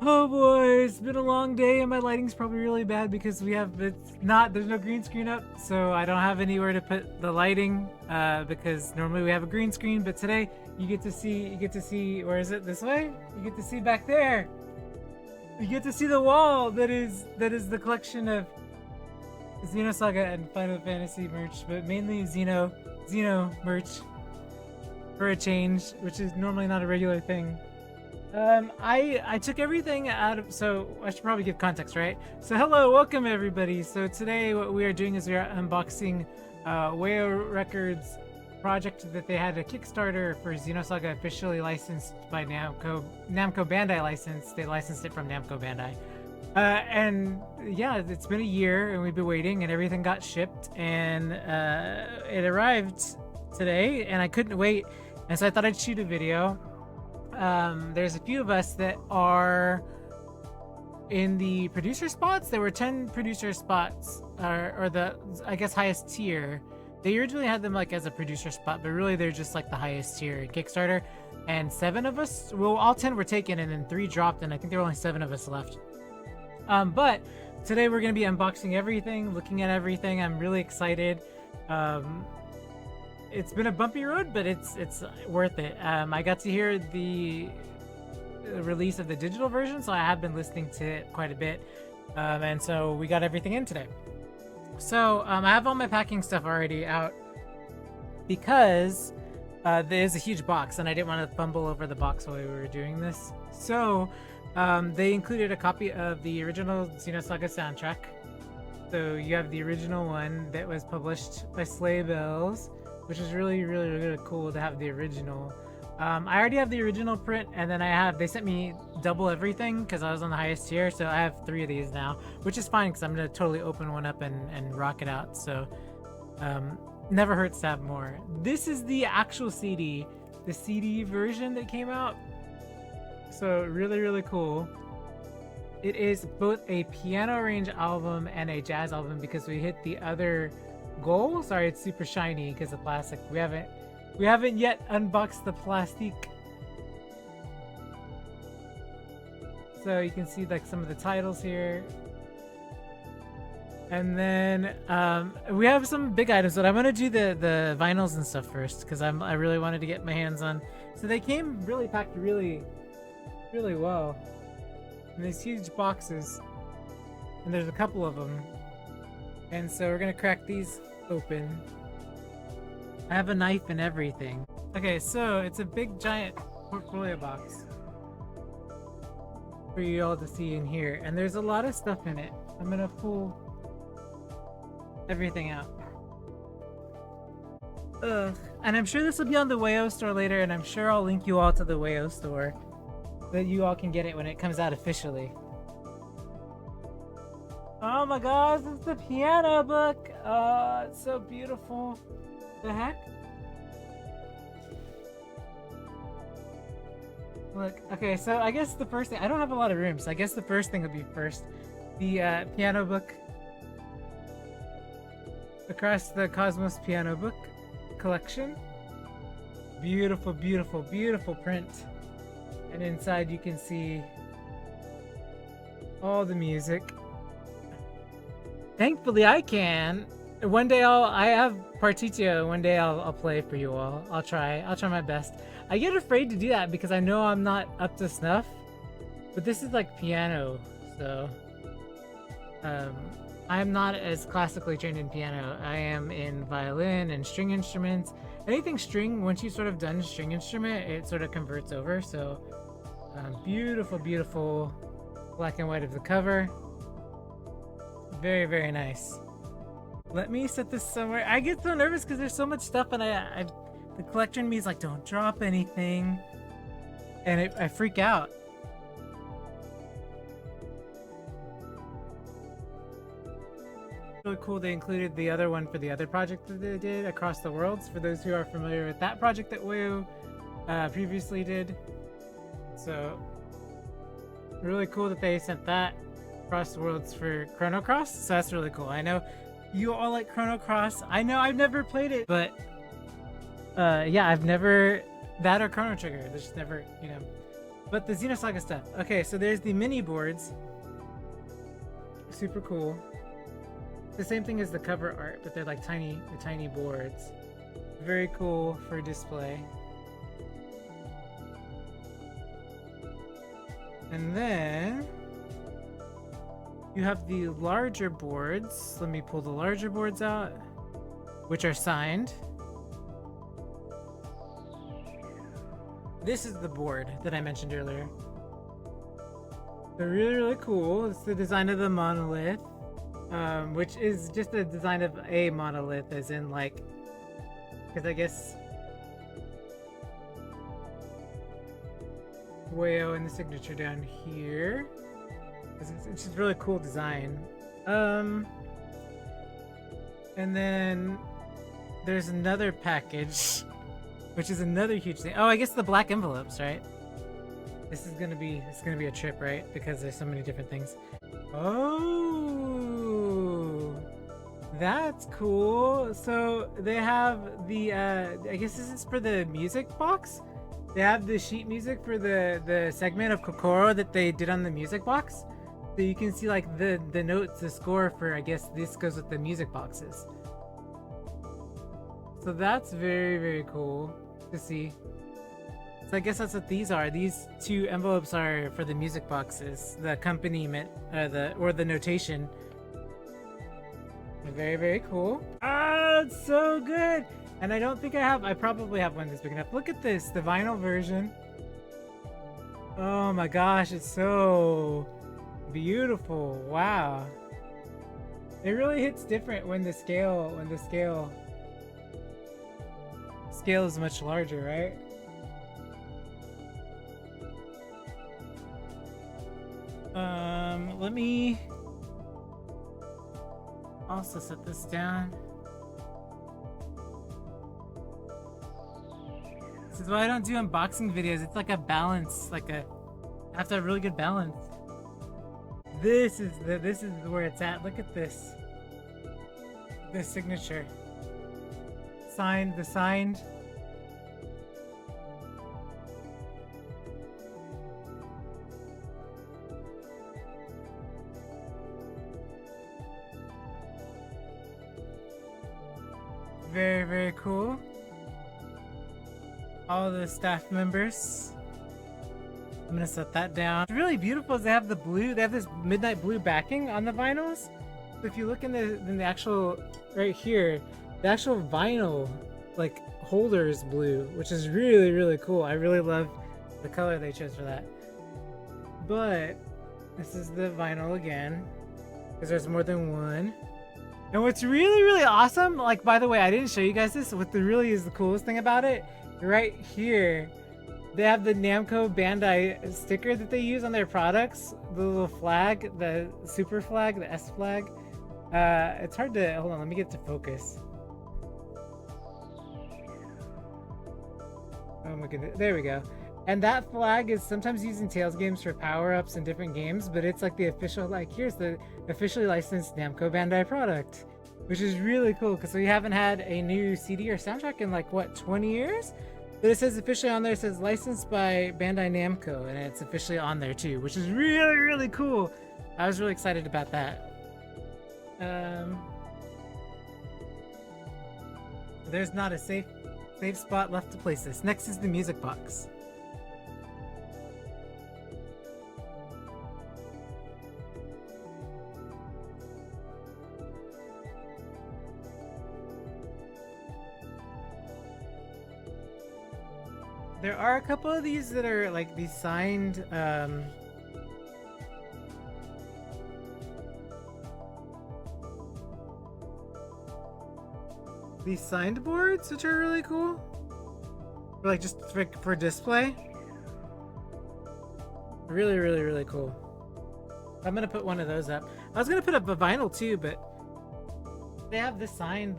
Oh boy, it's been a long day and my lighting's probably really bad because there's no green screen up, so I don't have anywhere to put the lighting, because normally we have a green screen, but today you get to see, where is it, this way? You get to see back there. You get to see the wall that is the collection of Xenosaga and Final Fantasy merch, but mainly Xeno merch for a change, which is normally not a regular thing. I took everything out of, so I should probably give context, right? So hello, welcome everybody. So today what we are doing is we are unboxing Wayo Records project that they had a Kickstarter for Xenosaga, officially licensed by Namco Bandai licensed. They licensed it from Namco Bandai. And yeah, it's been a year and we've been waiting and everything got shipped and it arrived today and I couldn't wait. And so I thought I'd shoot a video. There's a few of us that are in the producer spots. There were 10 producer spots, or the, I guess, highest tier. They originally had them like as a producer spot, but really they're just like the highest tier Kickstarter. And 7 of us, well, all 10 were taken and then 3 dropped, and I think there were only 7 of us left. But today we're going to be unboxing everything, looking at everything. I'm really excited. It's been a bumpy road, but it's worth it. I got to hear the release of the digital version, so I have been listening to it quite a bit. And so we got everything in today. So I have all my packing stuff already out because there's a huge box and I didn't want to fumble over the box while we were doing this. So they included a copy of the original Xenosaga soundtrack. So you have the original one that was published by Sleigh Bells, which is really, really, really cool to have the original. I already have the original print, and then they sent me double everything because I was on the highest tier, so I have 3 of these now, which is fine because I'm going to totally open one up and rock it out, so never hurts to have more. This is the actual CD, the CD version that came out, so really, really cool. It is both a piano arrange album and a jazz album because we hit the other goal. Sorry, it's super shiny because of plastic. We haven't yet unboxed the plastic. So you can see like some of the titles here. And then we have some big items, but I'm gonna do the vinyls and stuff first because I really wanted to get my hands on. So they came really packed really, really well. In these huge boxes. And there's a couple of them. And so we're gonna crack these open. I have a knife and everything. Okay, so it's a big giant portfolio box for you all to see in here, and there's a lot of stuff in it. I'm gonna pull everything out. And I'm sure this will be on the Wayo store later, and I'm sure I'll link you all to the Wayo store so that you all can get it when it comes out officially. Oh my gosh, it's the piano book! Oh, it's so beautiful. The heck? Look, okay, so I guess the first thing, I don't have a lot of room, so I guess the first thing would be first. The piano book. Across the KOSMOS piano book collection. Beautiful, beautiful, beautiful print. And inside you can see all the music. Thankfully I can. One day I have Partitio. One day I'll play for you all. I'll try my best. I get afraid to do that because I know I'm not up to snuff. But this is like piano, so I'm not as classically trained in piano. I am in violin and string instruments. Anything string, once you've sort of done string instrument, it sort of converts over. So beautiful, beautiful black and white of the cover. Very, very nice. Let me set this somewhere. I get so nervous because there's so much stuff, and the collector in me is like, don't drop anything, and I freak out. Really cool. They included the other one for the other project that they did, Across the Worlds, for those who are familiar with that project that Wayo previously did. So really cool that they sent that Across the Worlds for Chrono Cross. So that's really cool. I know you all like Chrono Cross. I know I've never played it, but yeah, I've never, that or Chrono Trigger. There's just never, you know. But the Xenosaga stuff. Okay, so there's the mini boards. Super cool. The same thing as the cover art, but they're like tiny boards. Very cool for display. And then you have the larger boards. Let me pull the larger boards out, which are signed. This is the board that I mentioned earlier. They're really, really cool. It's the design of the monolith, which is just the design of a monolith, as in like, because I guess Wayo and the signature down here. It's just really cool design. And then there's another package, which is another huge thing. Oh, I guess the black envelopes, right? It's gonna be a trip, right? Because there's so many different things. Oh, that's cool. So they have the I guess this is for the music box. They have the sheet music for the segment of Kokoro that they did on the music box. So you can see like the notes, the score for, I guess this goes with the music boxes. So that's very, very cool to see. So I guess that's what these are. These two envelopes are for the music boxes, the accompaniment, the notation. Very, very cool. Ah, it's so good. And I don't think I probably have one that's big enough. Look at this, the vinyl version. Oh my gosh, it's so beautiful. Wow. It really hits different when the scale is much larger, right? Let me also set this down. This is why I don't do unboxing videos. It's like a balance, I have to have really good balance. This is where it's at. Look at this. The signature. The signed. Very, very cool. All the staff members. I'm gonna set that down. It's really beautiful is they have the blue, they have this midnight blue backing on the vinyls. So if you look in the actual, right here, the actual vinyl like holder is blue, which is really, really cool. I really love the color they chose for that. But this is the vinyl again, because there's more than one. And what's really, really awesome, like, by the way, I didn't show you guys this, what really is the coolest thing about it, right here, they have the Namco Bandai sticker that they use on their products, the little flag, the super flag, the S flag. It's hard to, hold on, let me get to focus. Oh my goodness, there we go. And that flag is sometimes used in Tales games for power-ups in different games, but it's like the official, like, here's the officially licensed Namco Bandai product, which is really cool because we haven't had a new CD or soundtrack in like, what, 20 years? But it says officially on there, it says licensed by Bandai Namco, and it's officially on there too, which is really, really cool. I was really excited about that. There's not a safe spot left to place this. Next is the music box. There are a couple of these that are like these signed, these signed boards, which are really cool. Or like just for display. Really, really, really cool. I'm gonna put one of those up. I was gonna put up a vinyl too, but they have the signed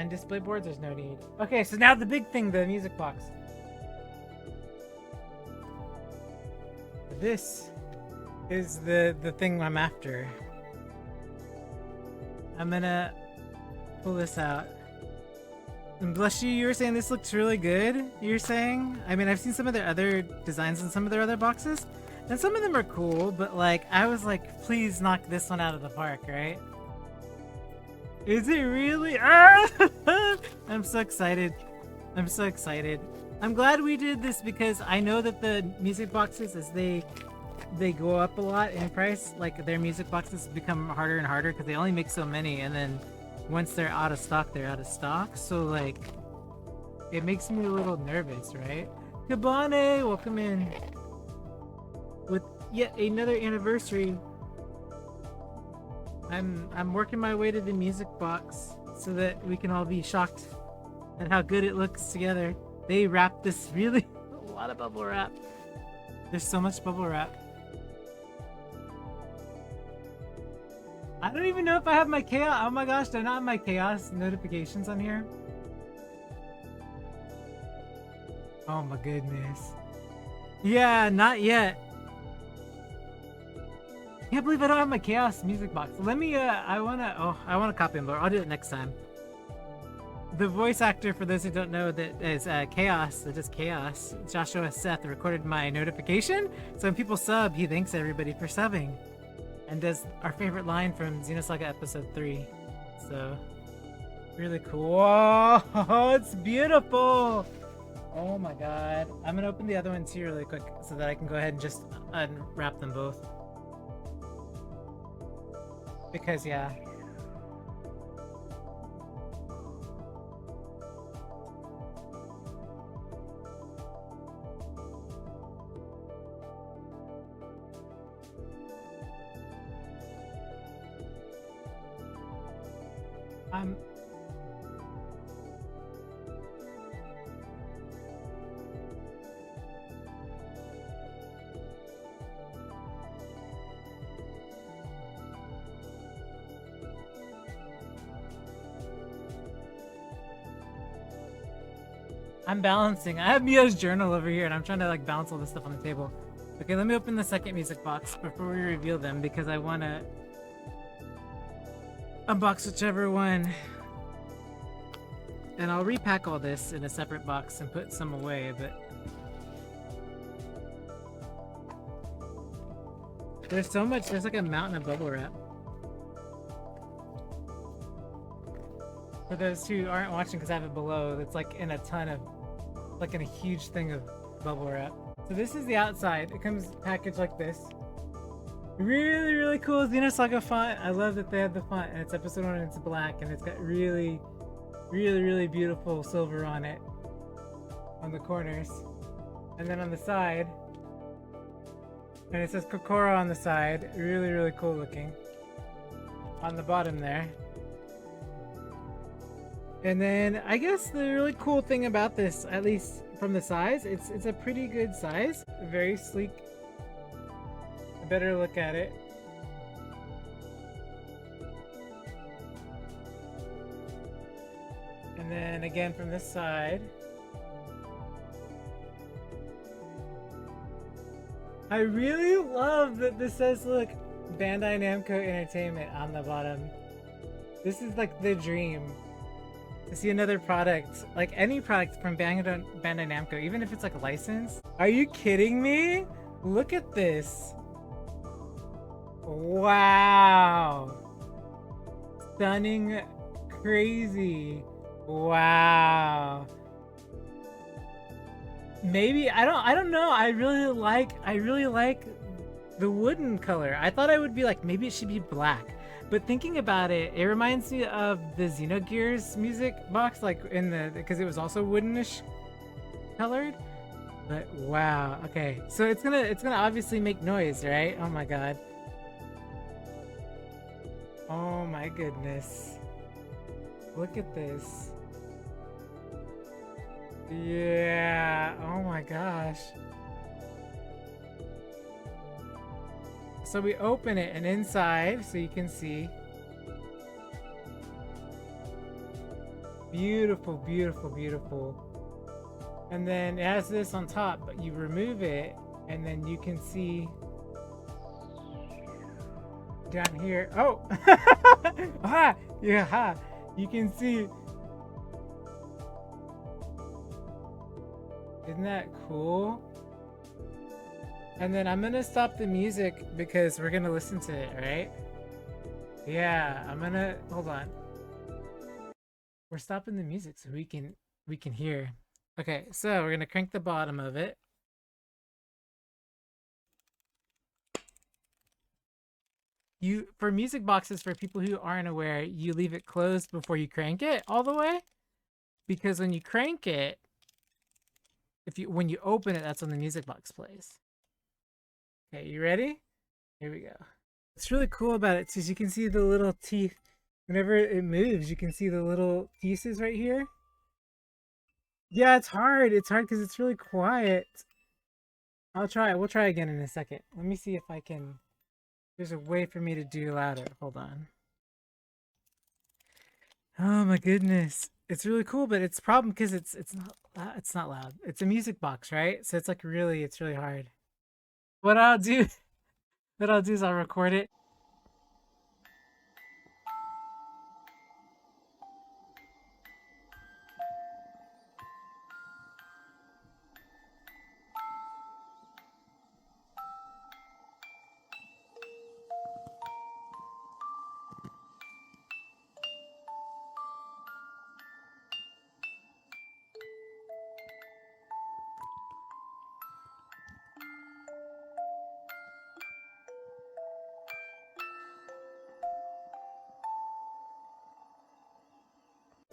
display boards. There's no need. Okay, so now the big thing, the music box. This is the thing I'm after. I'm gonna pull this out. And Blushy, you were saying this looks really good, you're saying? I mean, I've seen some of their other designs in some of their other boxes, and some of them are cool, but like, I was like, please knock this one out of the park, right? Is it really? Ah! I'm so excited. I'm so excited. I'm glad we did this because I know that the music boxes, as they go up a lot in price, like their music boxes become harder and harder because they only make so many, and then once they're out of stock, they're out of stock. So like, it makes me a little nervous, right? Kabane, welcome in with yet another anniversary. I'm working my way to the music box so that we can all be shocked at how good it looks together. They wrapped this really a lot of bubble wrap. There's so much bubble wrap. I don't even know if I have my chaos. Oh my gosh, do I not have my chaos notifications on here? Oh my goodness. Yeah, not yet. Can't believe I don't have my chaos music box. Let me, I wanna copy and load. I'll do it next time. The voice actor, for those who don't know, that is Chaos, that is Chaos, Joshua Seth, recorded my notification. So when people sub, he thanks everybody for subbing. And does our favorite line from Xenosaga episode 3. So, really cool. Oh, it's beautiful! Oh my god. I'm gonna open the other one too really quick so that I can go ahead and just unwrap them both. Because, yeah. I'm balancing. I have Mio's journal over here and I'm trying to like balance all this stuff on the table. Okay, let me open the second music box before we reveal them because I want to unbox whichever one. And I'll repack all this in a separate box and put some away, but there's so much, there's like a mountain of bubble wrap. For those who aren't watching because I have it below, it's like in a ton of, like in a huge thing of bubble wrap. So this is the outside. It comes packaged like this. Really, really cool Xenosaga font. I love that they have the font and it's episode 1 and it's black and it's got really, really, really beautiful silver on it. On the corners. And then on the side. And it says Kokoro on the side. Really, really cool looking. On the bottom there. And then I guess the really cool thing about this, at least from the size, it's a pretty good size. Very sleek. A better look at it. And then again from this side. I really love that this says, look, Bandai Namco Entertainment on the bottom. This is like the dream. To see another product, like any product from Bandai Namco, even if it's like a license. Are you kidding me? Look at this. Wow. Stunning, crazy. Wow. Maybe I don't know. I really like the wooden color. I thought I would be like, maybe it should be black. But thinking about it, it reminds me of the Xenogears music box, like in the, because it was also woodenish colored. But wow, okay. So it's gonna obviously make noise, right? Oh my god. Oh my goodness. Look at this. Yeah, oh my gosh. So we open it and inside, so you can see. Beautiful, beautiful, beautiful. And then it has this on top, but you remove it and then you can see down here. Oh! Ah! Yeah, you can see Isn't that cool? And then I'm gonna stop the music because we're gonna listen to it, right? Yeah, I'm gonna hold on. We're stopping the music so we can hear. Okay, so we're gonna crank the bottom of it. You for music boxes, for people who aren't aware, you leave it closed before you crank it all the way, because when you crank it, when you open it, that's when the music box plays. Okay, you ready? Here we go. What's really cool about it is you can see the little teeth. Whenever it moves, you can see the little pieces right here. Yeah, it's hard. It's hard because it's really quiet. I'll try. We'll try again in a second. Let me see if I can. There's a way for me to do louder. Hold on. Oh my goodness. It's really cool, but it's a problem because it's not loud. It's a music box, right? So it's like it's really hard. What I'll do what I'll do is I'll record it.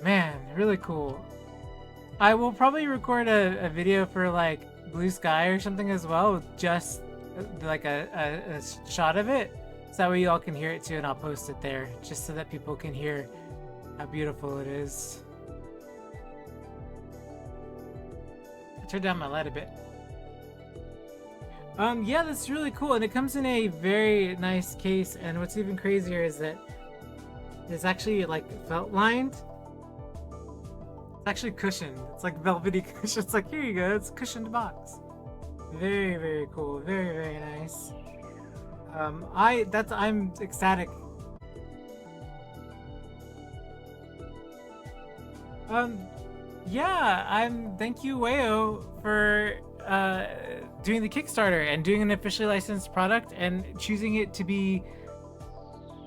Man, really cool. I will probably record a video for like BlueSky or something as well, with just like a shot of it, so that way you all can hear it too, and I'll post it there just so that people can hear how beautiful it is. I turned down my light a bit. Yeah, that's really cool, and it comes in a very nice case, and what's even crazier is that it's actually like felt lined. It's actually cushioned. It's like velvety cushion. It's like, here you go, it's a cushioned box. Very, very cool. Very, very nice. I'm ecstatic. Yeah, thank you, Wayo, for doing the Kickstarter and doing an officially licensed product and choosing it to be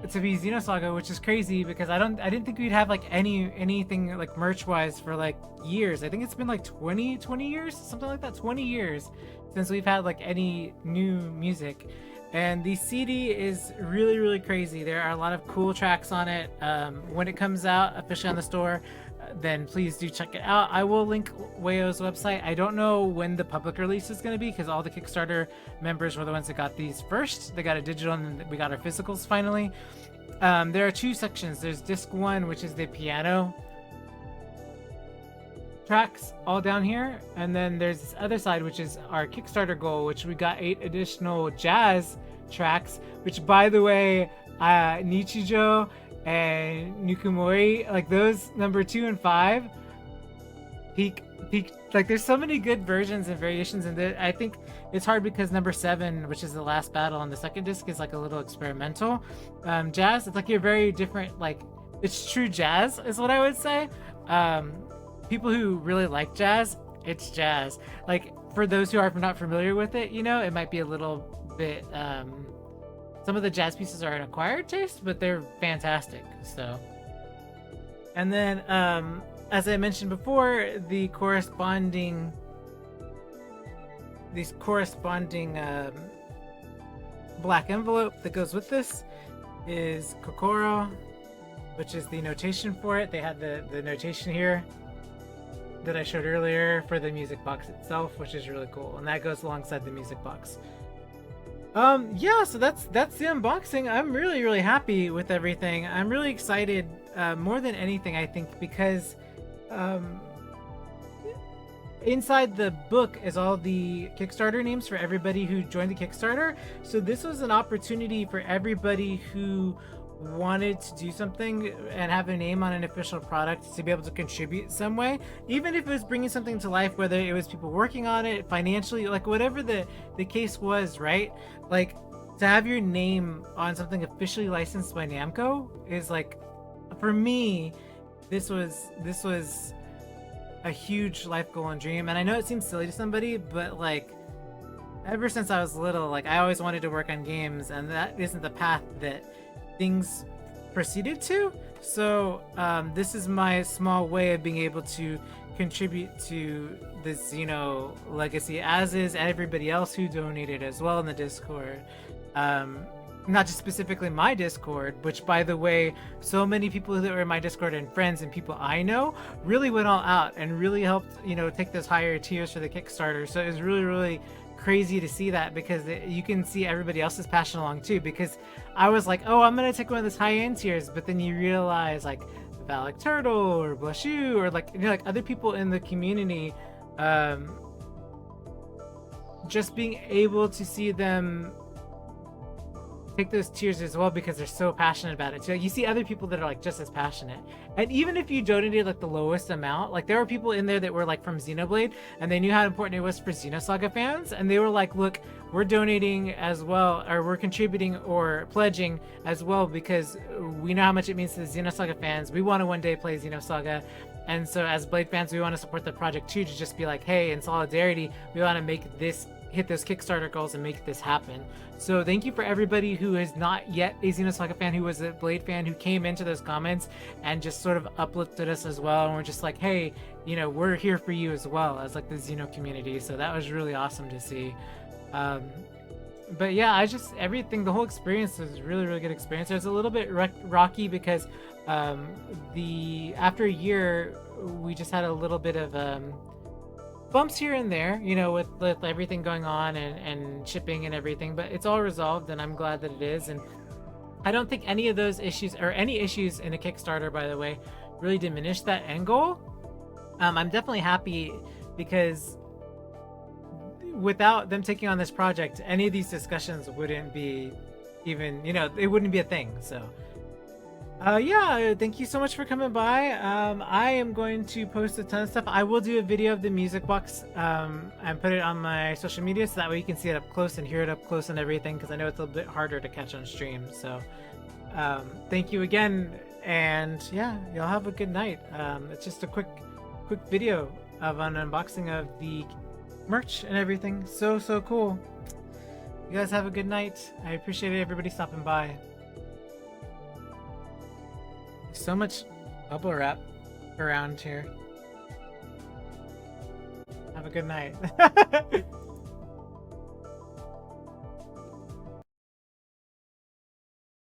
Xenosaga, which is crazy because I didn't think we'd have like anything like merch wise for like years. I think it's been like 20 years, something like that, 20 years since we've had like any new music. And the CD is really, really crazy. There are a lot of cool tracks on it. When it comes out officially on the store, then please do check it out. I will link Wayo's website. I don't know when the public release is going to be because all the Kickstarter members were the ones that got these first. They got a digital and then we got our physicals finally. There are two sections. There's disc 1, which is the piano tracks all down here, and then there's this other side, which is our Kickstarter goal, which we got 8 additional jazz tracks, which, by the way, Nichijou and Nukumori, like those number 2 and 5 peak, like there's so many good versions and variations, and I think it's hard because number 7, which is the last battle on the second disc, is like a little experimental jazz. It's like you're very different, like it's true jazz is what I would say. People who really like jazz, it's jazz. Like for those who are not familiar with it, you know, it might be a little bit some of the jazz pieces are an acquired taste, but they're fantastic. So, and then as I mentioned before, these corresponding black envelope that goes with this is Kokoro, which is the notation for it. They had the notation here that I showed earlier for the music box itself, which is really cool, and that goes alongside the music box. Yeah, so that's the unboxing. I'm really, really happy with everything. I'm really excited, more than anything, I think, because inside the book is all the Kickstarter names for everybody who joined the Kickstarter. So this was an opportunity for everybody who wanted to do something and have a name on an official product to be able to contribute some way, even if it was bringing something to life, whether it was people working on it financially, like whatever the case was, right? Like to have your name on something officially licensed by Namco is like, for me, this was a huge life goal and dream. And I know it seems silly to somebody, but like ever since I was little, like I always wanted to work on games, and that isn't the path that things proceeded to. So this is my small way of being able to contribute to the Xeno legacy, as is everybody else who donated as well in the Discord. Not just specifically my Discord, which, by the way, so many people that were in my Discord and friends and people I know really went all out and really helped, take those higher tiers for the Kickstarter. So it was really, really crazy to see that, because you can see everybody else's passion along too. Because I was like, oh, I'm gonna take one of those high-end tiers, but then you realize like Valak Turtle or Blushu or like other people in the community, just being able to see them take those tiers as well, because they're so passionate about it. So you see other people that are like just as passionate, and even if you donated like the lowest amount, like there were people in there that were like from Xenoblade, and they knew how important it was for Xenosaga fans, and they were like, look, we're donating as well, or we're contributing or pledging as well, because we know how much it means to the Xenosaga fans. We want to one day play Xenosaga, and so as Blade fans, we want to support the project too, to just be like, hey, in solidarity, we want to make this, hit those Kickstarter goals and make this happen. So thank you for everybody who is not yet a Xenosaga fan, who was a Blade fan, who came into those comments and just sort of uplifted us as well, and we're just like, hey, we're here for you as well as like the Xeno community. So that was really awesome to see. But yeah, the whole experience was really, really good experience. It was a little bit rocky because after a year, we just had a little bit of bumps here and there, with everything going on and shipping and everything, but it's all resolved, and I'm glad that it is. And I don't think any of those issues, or any issues in a Kickstarter, by the way, really diminish that end goal. I'm definitely happy, because without them taking on this project, any of these discussions wouldn't be even, it wouldn't be a thing. So yeah, thank you so much for coming by. I am going to post a ton of stuff. I will do a video of the music box and put it on my social media, so that way you can see it up close and hear it up close and everything, because I know it's a bit harder to catch on stream. So thank you again, and yeah, y'all have a good night. It's just a quick video of an unboxing of the merch and everything. So cool. You guys have a good night. I appreciate everybody stopping by. So much bubble wrap around here. Have a good night.